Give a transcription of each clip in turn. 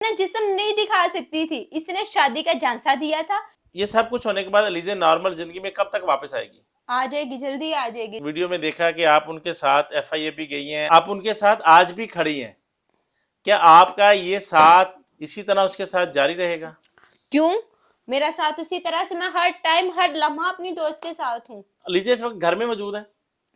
ना जिस्म नहीं दिखा सकती थी, इसने शादी का झांसा दिया था। ये सब कुछ होने के बाद अलीज़ा नॉर्मल जिंदगी में कब तक वापस आएगी? आ जाएगी, जल्दी आ जाएगी। वीडियो में देखा कि आप उनके साथ एफआईए भी गई हैं, आप उनके साथ आज भी खड़ी हैं। क्या आपका ये साथ इसी तरह उसके साथ जारी रहेगा? क्यों? मेरा साथ उसी तरह से, मैं हर टाइम हर लम्हा अपनी दोस्त के साथ हूँ। अलीज़ा इस वक्त घर में मौजूद है?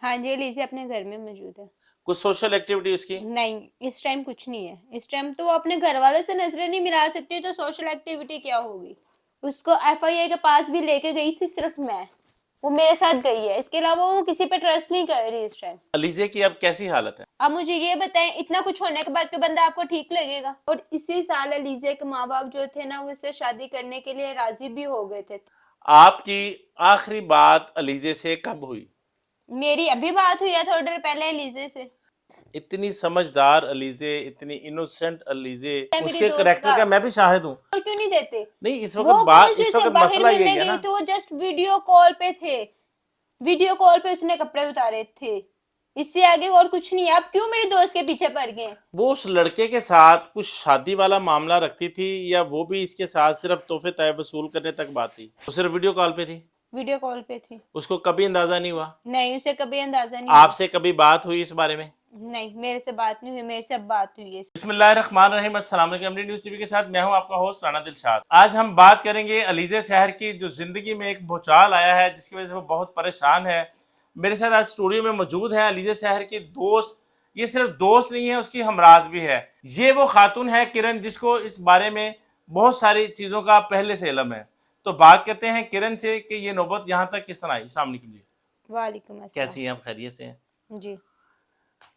हाँ जी, लीजिए अपने घर में मौजूद है। कुछ सोशल एक्टिविटी उसकी? नहीं, इस टाइम कुछ नहीं है। इस टाइम तो वो अपने घर वालों से नजरें नहीं मिला सकती, तो सोशल एक्टिविटी क्या होगी? उसको एफआईए के पास भी लेके गई थी सिर्फ मैं, वो मेरे साथ गई है, इसके अलावा वो किसी पे ट्रस्ट नहीं कर रही इस टाइम। अलीज़ा की अब कैसी हालत है? अब मुझे ये बताएं, इतना कुछ होने के बाद कोई बंदा आपको ठीक लगेगा? और इसी साल अलीज़ा के माँ बाप जो थे ना, वो इससे शादी करने के लिए राजी भी हो गए थे। आपकी आखिरी बात अलीज़ा से कब हुई? मेरी अभी बात हुई है थोड़ी देर पहले अलीज़ा से। इतनी समझदार अलीज़ा, इतनी इनोसेंट अलीज़ा, मेरी उसके दोस्त करैक्टर का मैं भी शाहिद हूँ। और क्यों नहीं देते? नहीं इस वो वक्त कौन सी इस से वक्त बाहर मसला यही मिलने है गई ना। थी? वो जस्ट वीडियो कॉल पे थे, वीडियो कॉल पे उसने कपड़े उतारे थे, इससे आगे और कुछ नहीं है। आप क्यों मेरी दोस्त के पीछे पड़ गए? वो उस लड़के के साथ कुछ शादी वाला मामला रखती थी या वो भी इसके साथ सिर्फ तोहफे तय वसूल करने तक बात थी? वो सिर्फ वीडियो कॉल पे थी? वीडियो कॉल पे थी। उसको कभी अंदाजा नहीं हुआ? नहीं, उसे कभी अंदाजा नहीं हुआ। आपसे कभी बात हुई इस बारे में? नहीं, मेरे से बात नहीं हुई, मेरे से अब बात हुई है। बिस्मिल्लाहिर्रहमानिर्रहीम, अस्सलाम वालेकुम। एमडी न्यूज़ टीवी के साथ मैं हूं आपका होस्ट राना दिलशाद। आज हम बात करेंगे अलीज़ा सहर की, जो जिंदगी में एक भूचाल आया है जिसकी वजह से वो बहुत परेशान है। मेरे साथ आज स्टूडियो में मौजूद है अलीज़ा सहर की दोस्त। ये सिर्फ दोस्त नहीं है, उसकी हमराज भी है। ये वो खातून है किरण, जिसको इस बारे में बहुत सारी चीज़ों का पहले से इल्म है। तो बात करते हैं किरण से कि ये नौबत यहाँ तक किस तरह आई। अस्सलाम वालेकुम जी। वालेकुम अस्सलाम। कैसी हैं आप? खैरियत से हैं? जी,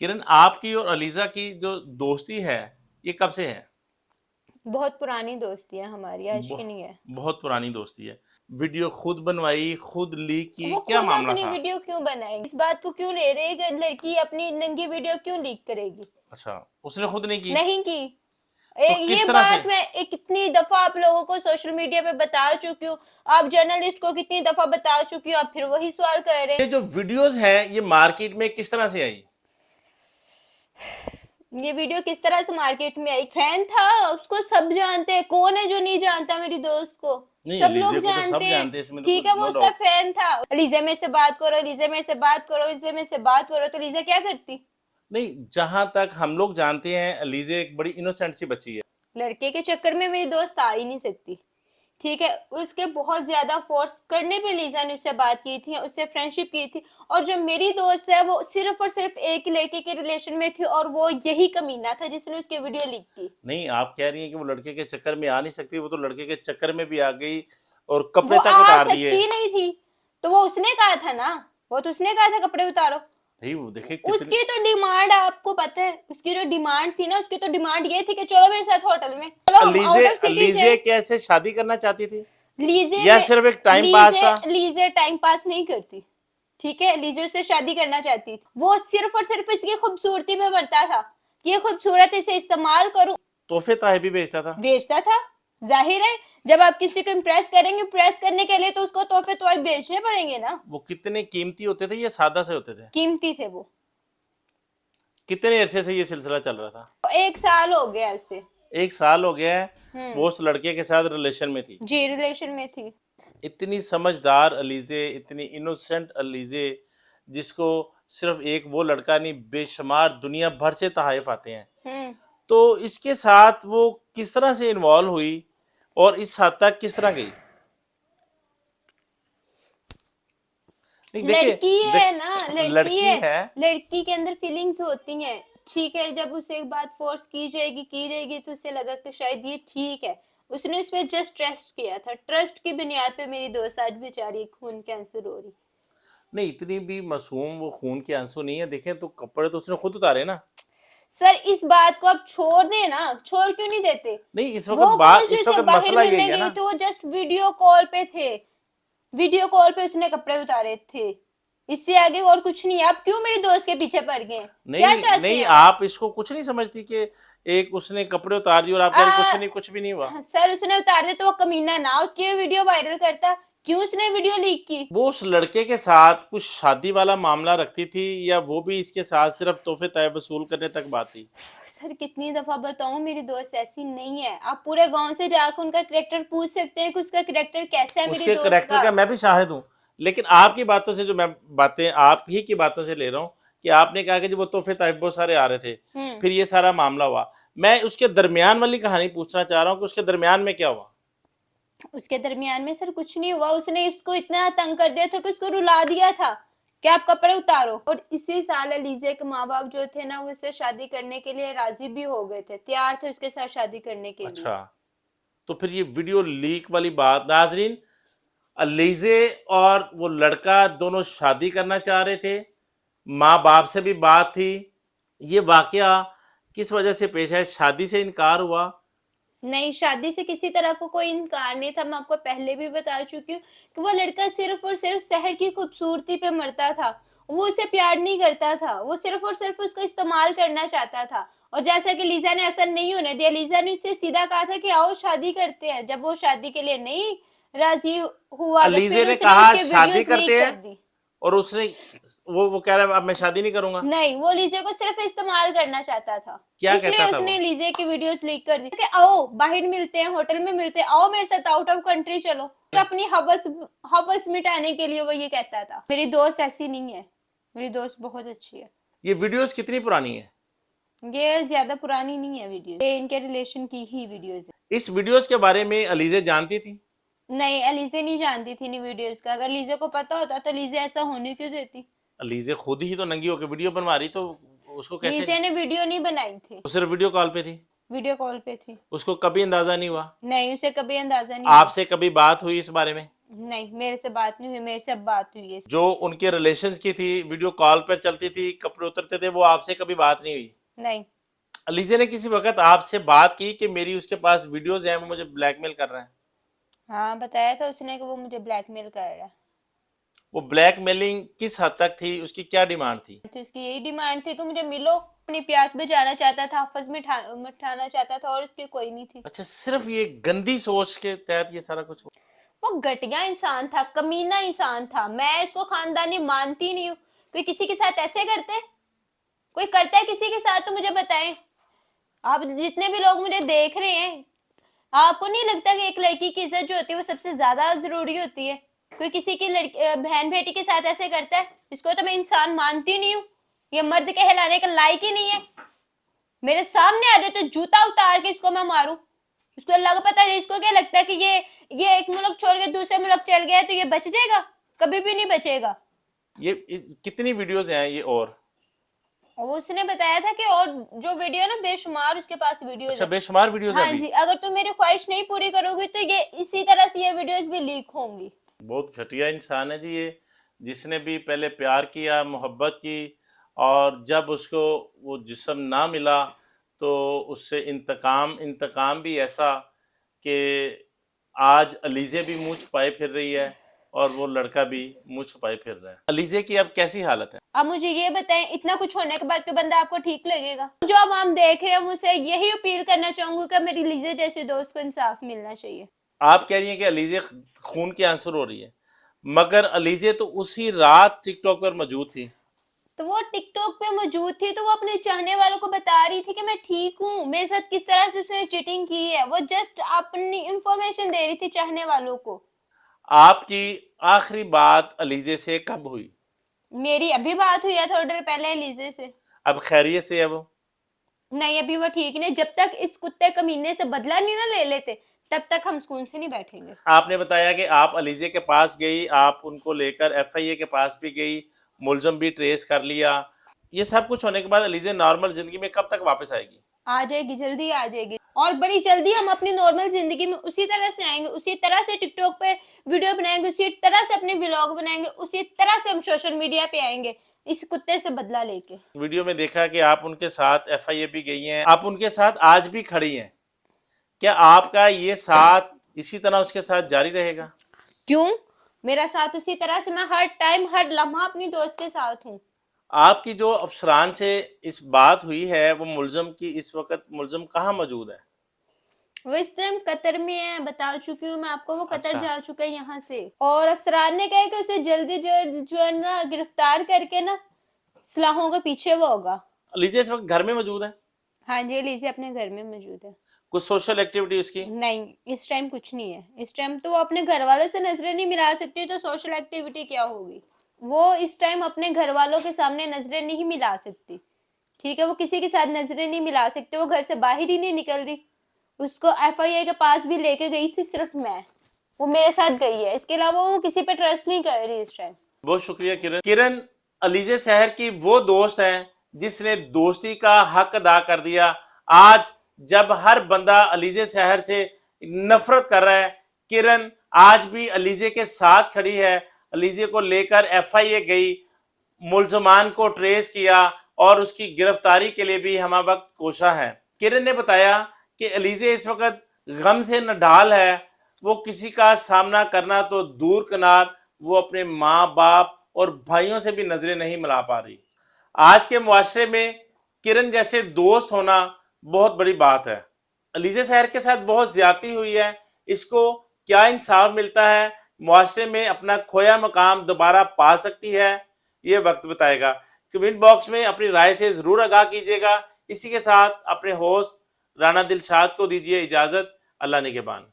किरण, आपकी और अलीज़ा की जो दोस्ती है ये कब से है? बहुत पुरानी दोस्ती है हमारी, आज की नहीं है। बहुत पुरानी दोस्ती है। वीडियो खुद बनवाई, खुद लीक की, वो क्या खुद मामला अपनी था? वीडियो क्यों बनाएगी? इस बात को क्यों ले रही है कि लड़की अपनी नंगी वीडियो क्यों लीक करेगी? अच्छा, उसने खुद नहीं की? नहीं की। तो ये किस तरह से? बात मैं कितनी दफा आप लोगों को सोशल मीडिया पे बता चुकी हूँ, आप जर्नलिस्ट को कितनी दफा बता चुकी हूँ, आप फिर वही सवाल कर रहे ये हैं। जो वीडियोस हैं ये मार्केट में किस तरह से आई? ये वीडियो किस तरह से मार्केट में आई? फैन था, उसको सब जानते हैं। कौन है जो नहीं जानता मेरी दोस्त को? नहीं, सब लोग अलीज़ा को तो जानते सब हैं। जानते हैं, इसमें तो ठीक है, कोई वो नो उसका डाउट। फैन था। लीजा मेरे से बात करो, लीजा मेरे से बात करो, लीजा मेरे से बात करो, तो लीजा क्या करती? नहीं, जहां तक हम लोग जानते हैं अलीज़ा एक बड़ी इनोसेंट सी बच्ची है। लड़के के चक्कर में मेरी दोस्त आ ही नहीं सकती। ठीक है, उसके बहुत ज्यादा फोर्स करने पे लीजा ने उससे बात की थी, उससे फ्रेंडशिप की थी। और जो मेरी दोस्त है वो सिर्फ और सिर्फ एक ही लड़के के रिलेशन में थी, और वो यही कमीना था जिसने उसकी वीडियो लीक की। नहीं, आप कह रही हैं कि वो लड़के के चक्कर में आ नहीं सकती, वो तो लड़के के चक्कर में भी आ गई और कपड़े वो तक आ उतार दिए। सकती नहीं थी, तो वो उसने कहा था ना, वो तो उसने कहा था कपड़े उतारो। नहीं, वो देखिए कितनी। उसकी तो डिमांड आपको पता है, उसकी जो डिमांड थी ना, उसकी तो डिमांड ये थी कि चलो मेरे साथ होटल में, चलो हम out Aliza of city Aliza जाए। कैसे शादी करना चाहती थी लीजे या में सिर्फ एक टाइम पास था? लीजे टाइम पास नहीं करती। ठीक है, लीजे उससे शादी करना चाहती थी। वो सिर्फ और सिर्फ इसकी खूबसूरती में मरता था कि ये खूबसूरत इसे इस्तेमाल करूं। तोहफे ताहे भी बेचता था? बेचता था। जाहिर है, जब आप किसी को इम्प्रेस करेंगे, इम्प्रेस करने के लिए तो उसको तोहफे तो आप बेचने पड़ेंगे ना। वो कितने कीमती होते थे या सादा से होते थे? कीमती थे वो। कितने अरसे से ये सिलसिला चल रहा था? तो 1 साल हो गया उसे। 1 साल हो गया है वो उस लड़के के साथ रिलेशन में थी। जी, रिलेशन में थी। इतनी समझदार अलीज़ा, इतनी इनोसेंट अलीज़ा, जिसको सिर्फ एक वो लड़का नहीं बेशुमार दुनिया भर से तहाइफ आते हैं, तो इसके साथ वो किस तरह से इन्वॉल्व हुई और इस हद तक किस तरह गई? नहीं देखिए, लड़की है ना, लड़की लड़की है। है। लड़की के अंदर फीलिंग्स होती हैं। ठीक है, जब उसे एक बात फोर्स की जाएगी तो उसे लगा कि शायद ये ठीक है। उसने उस पर जस्ट ट्रस्ट किया था। ट्रस्ट की बुनियाद पे मेरी दोस्त आज बेचारी खून कैंसर हो रही। नहीं, इतनी भी मासूम वो खून के आंसू नहीं है। देखें तो कपड़े तो उसने खुद उतारे ना। सर, इस बात को आप छोड़ दें ना, छोड़ क्यों नहीं देते? नहीं, इस वो वक्त कौन बात, सी इस से वक्त बाहर मसला यही मिलने है गई ना। थी? वो जस्ट वीडियो कॉल पे थे, वीडियो कॉल पे उसने कपड़े उतारे थे, इससे आगे और कुछ नहीं है। आप क्यों मेरी दोस्त के पीछे पड़ गए? क्या नहीं चाहते नहीं, हैं आप? आप इसको कुछ नहीं समझती कि एक उसने कपड़े उतार दिए और आप कह रहे कुछ नहीं, कुछ भी नहीं हुआ? सर, उसने उतार दिया तो वो कमीना ना उसकी वीडियो वायरल करता। क्यों उसने वीडियो लीक की? वो उस लड़के के साथ कुछ शादी वाला मामला रखती थी, या वो भी इसके साथ सिर्फ तोहफे तय वसूल करने तक बात थी? सर कितनी दफा बताऊं, मेरी दोस्त ऐसी नहीं है। आप पूरे गांव से जाकर उनका करेक्टर पूछ सकते हैं कि उसका करेक्टर कैसा है मेरी उसके दोस्त करेक्टर का। का मैं भी शाहिद हूँ, लेकिन आपकी बातों से जो मैं बातें आप ही की बातों से ले रहा हूँ कि आपने कहा कि जो वो तोहफे तहफ बहुत सारे आ रहे थे, फिर ये सारा मामला हुआ। मैं उसके दरमियान वाली कहानी पूछना चाह रहा हूँ कि उसके दरमियान में क्या हुआ? उसके दरमियान में सर कुछ नहीं हुआ। उसने इसको इतना तंग कर दिया था कि उसको रुला दिया था कि आप कपड़े उतारो। और इसी साल अलीजे के माँ बाप जो थे ना, वो इससे शादी करने के लिए राजी भी हो गए थे, तैयार थे उसके साथ शादी करने के लिए। अच्छा, तो फिर ये वीडियो लीक वाली बात, नाजरीन, अलीजे और वो लड़का दोनों शादी करना चाह रहे थे, माँ बाप से भी बात थी। ये वाकया किस वजह से पेश है? शादी से इनकार हुआ? नहीं, शादी से किसी तरह को कोई इनकार नहीं था। मैं आपको पहले भी बता चुकी हूँ कि वो लड़का सिर्फ और सिर्फ शहर की खूबसूरती पे मरता था। वो उसे प्यार नहीं करता था, वो सिर्फ और सिर्फ उसको इस्तेमाल करना चाहता था। और जैसा कि लीजा ने ऐसा नहीं होने दिया, लीजा ने उससे सीधा कहा था कि आओ शादी करते हैं। जब वो शादी के लिए नहीं राजी हुआ तो अलीजे फिर ने उसने कहा उसके शादी वीडियोस लीक करते कर हैं, दी। और उसने वो कह रहा है अब मैं शादी नहीं करूंगा। नहीं, वो लीजे को सिर्फ इस्तेमाल करना चाहता था, क्या इसलिए कहता था वो? उसने लीजे की वीडियोस लीक कर दी कि आओ बाहर मिलते हैं, होटल में मिलते हैं, आओ मेरे साथ आउट ऑफ कंट्री चलो। तो अपनी हवस हवस मिटाने के लिए वो ये कहता था। मेरी दोस्त ऐसी नहीं है, मेरी दोस्त बहुत अच्छी है। ये वीडियोस कितनी पुरानी है? ये ज्यादा पुरानी नहीं है वीडियो, ये इनके रिलेशन की ही वीडियोस है। इस वीडियोस के बारे में अलीजे जानती थी? नहीं, अलीजे नहीं जानती थी इन वीडियोस का। अगर लीजे को पता होता तो लीजे ऐसा होने क्यों देती? अलीजे खुद ही तो नंगी होकर वीडियो बनवा रही, तो उसको कैसे? लीजे ने वीडियो नहीं बनाई थी, वो सिर्फ वीडियो कॉल पे थी? वीडियो कॉल पे थी। उसको कभी अंदाजा नहीं हुआ? नहीं, उसे कभी अंदाजा नहीं हुआ। आपसे कभी बात हुई इस बारे में? नहीं, मेरे से बात नहीं हुई, मेरे से अब बात हुई है। जो उनके रिलेशंस की थी, वीडियो कॉल पर चलती थी, कपड़े उतरते थे, वो आपसे कभी बात नहीं हुई? नहीं। अलीजे ने किसी वक्त आपसे बात की कि मेरी उसके पास वीडियोस हैं, वो मुझे ब्लैकमेल कर रहा है? हाँ, बताया था उसने कि वो मुझे ब्लैकमेल कर रहा है। वो ब्लैकमेलिंग किस हद तक थी? उसकी क्या डिमांड थी? तो उसकी यही डिमांड थी कि मुझे मिलो। अपनी प्यास बुझाना चाहता था, हफज में मिटाना चाहता था, और उसकी कोई नहीं थी। अच्छा, सिर्फ ये गंदी सोच के तहत ये सारा कुछ हुआ? वो घटिया इंसान था, कमीना इंसान था। मैं इसको खानदानी मानती नहीं हूँ। कोई किसी के साथ ऐसे करते? कोई करता है किसी के साथ तो मुझे बताएं। आप जितने भी लोग मुझे देख रहे हैं, आपको नहीं लगता कि एक लड़की की इज्जत जो होती है वो सबसे ज्यादा जरूरी होती है? कोई किसी की बहन बेटी के साथ ऐसे करता है, इसको तो मैं इंसान मानती नहीं हूँ। ये मर्द कहलाने का लायक ही नहीं है। मेरे सामने आ जाए तो जूता उतार के इसको मैं मारूं। इसको अल्लाह को पता है। इसको क्या लगता है कि ये एक मुल्क छोड़ के दूसरे मुल्क चल गया है तो ये बच जाएगा? कभी भी नहीं बचेगा। कितनी वीडियोस हैं ये? और उसने बताया था कि और जो वीडियो है ना, बेशुमार उसके पास वीडियोज अच्छा, है। बेशुमार वीडियोस हैं हाँ अभी? जी, अगर तुम मेरी ख्वाहिश नहीं पूरी करोगी तो ये इसी तरह से ये वीडियोस भी लीक होंगी। बहुत घटिया इंसान है जी ये, जिसने भी पहले प्यार किया, मोहब्बत की, और जब उसको वो जिस्म ना मिला तो उससे इंतकाम इंतकाम भी ऐसा कि आज अलीजे भी मुंह छुपाए फिर रही है, और वो लड़का भी मुंह छुपाए फिर रहा है। अलीजे की अब कैसी हालत है? अब मुझे ये बताएं, इतना कुछ होने के बाद कोई बंदा आपको ठीक लगेगा? जो अब हम देख रहे हैं, मुझसे यही अपील करना चाहूंगी कि मेरी लीजे जैसे दोस्त को इंसाफ मिलना चाहिए। आप कह रही हैं कि अलीजे खून की आंसू हो रही है, मगर अलीजे तो उसी रात टिकटॉक पर मौजूद थी। तो वो टिकटॉक पे मौजूद थी तो वो अपने चाहने वालों को बता रही थी कि मैं ठीक हूँ। मेरे साथ किस तरह से उसने चीटिंग की है, वो जस्ट अपनी इंफॉर्मेशन दे रही थी चाहने वालों को। आपकी आखिरी बात अलीजे से कब हुई? मेरी अभी बात हुई है थोड़ी देर पहले लीजे से। अब खैरियत से है वो? नहीं, अभी वो ठीक नहीं। जब तक इस कुत्ते कमीने से बदला नहीं ना ले लेते, तब तक हम सुकून से नहीं बैठेंगे। आपने बताया कि आप अलीजे के पास गई, आप उनको लेकर एफआईए के पास भी गई, मुलजम भी ट्रेस कर लिया। ये सब कुछ होने के बाद अलीजे नॉर्मल जिंदगी में कब तक वापस आएगी? आ जाएगी, जल्दी आ जाएगी, और बड़ी जल्दी हम अपनी नॉर्मल जिंदगी में उसी तरह से आएंगे। उसी तरह से टिकटॉक पे वीडियो बनाएंगे, उसी तरह से अपने व्लॉग बनाएंगे, उसी तरह से हम सोशल मीडिया पे आएंगे इस कुत्ते से बदला लेके। वीडियो में देखा कि आप उनके साथ एफआईए भी गई हैं, आप उनके साथ आज भी खड़ी हैं। क्या आपका ये साथ इसी तरह उसके साथ जारी रहेगा? क्यों? मेरा साथ उसी तरह से, मैं हर टाइम हर लम्हा अपनी दोस्त के साथ हूँ। आपकी जो अफसरान से इस बात हुई है, वो मुलजम की इस वक्त मुलजम कहाँ मौजूद है? वो इस टाइम कतर में है, बता चुकी हूँ मैं आपको, वो कतर अच्छा। जा चुका है यहाँ से। और अफसरान ने कहा है कि उसे जल्दी जो है ना गिरफ्तार करके ना सलाहों के पीछे वो होगा। अलीज़ा इस वक्त घर में मौजूद है? हाँ जी, लीजिए अपने घर में मौजूद है। कुछ सोशल एक्टिविटी उसकी? नहीं, इस टाइम कुछ नहीं है। इस टाइम तो वो अपने घर वालों से नजरें नहीं मिला सकती, तो सोशल एक्टिविटी क्या होगी। वो इस टाइम अपने घर वालों के सामने नजरें नहीं मिला सकती, ठीक है। वो किसी के साथ नजरें नहीं मिला सकती, वो घर से बाहर ही नहीं निकल रही। उसको एफआईए के पास भी लेके गई थी सिर्फ मैं, वो मेरे साथ गई है, इसके अलावा वो किसी पे ट्रस्ट नहीं कर रही इस टाइम। बहुत शुक्रिया किरण। किरण अलीज़ा सहर की वो दोस्त है जिसने दोस्ती का हक अदा कर दिया। आज जब हर बंदा अलीज़ा सहर से नफरत कर रहा है, किरण आज भी अलीज़ा के साथ खड़ी है। अलीज़ा को लेकर एफआईए गई, मुल्जमान को ट्रेस किया और उसकी गिरफ्तारी के लिए भी हम वक्त कोशा है। किरण ने बताया कि अलीज़ा इस वक्त गम से नढाल है। वो किसी का सामना करना तो दूर कनार, वो अपने माँ बाप और भाइयों से भी नजरें नहीं मिला पा रही। आज के मुआशरे में किरण जैसे दोस्त होना बहुत बड़ी बात है। अलीज़ा सहर के साथ बहुत ज्यादती हुई है, इसको क्या इंसाफ मिलता है, मुआशरे में अपना खोया मकाम दोबारा पा सकती है, ये वक्त बताएगा। कमेंट बॉक्स में अपनी राय से जरूर आगाह कीजिएगा। इसी के साथ अपने होस्ट राना दिलशाद को दीजिए इजाजत। अल्लाह निगहबान।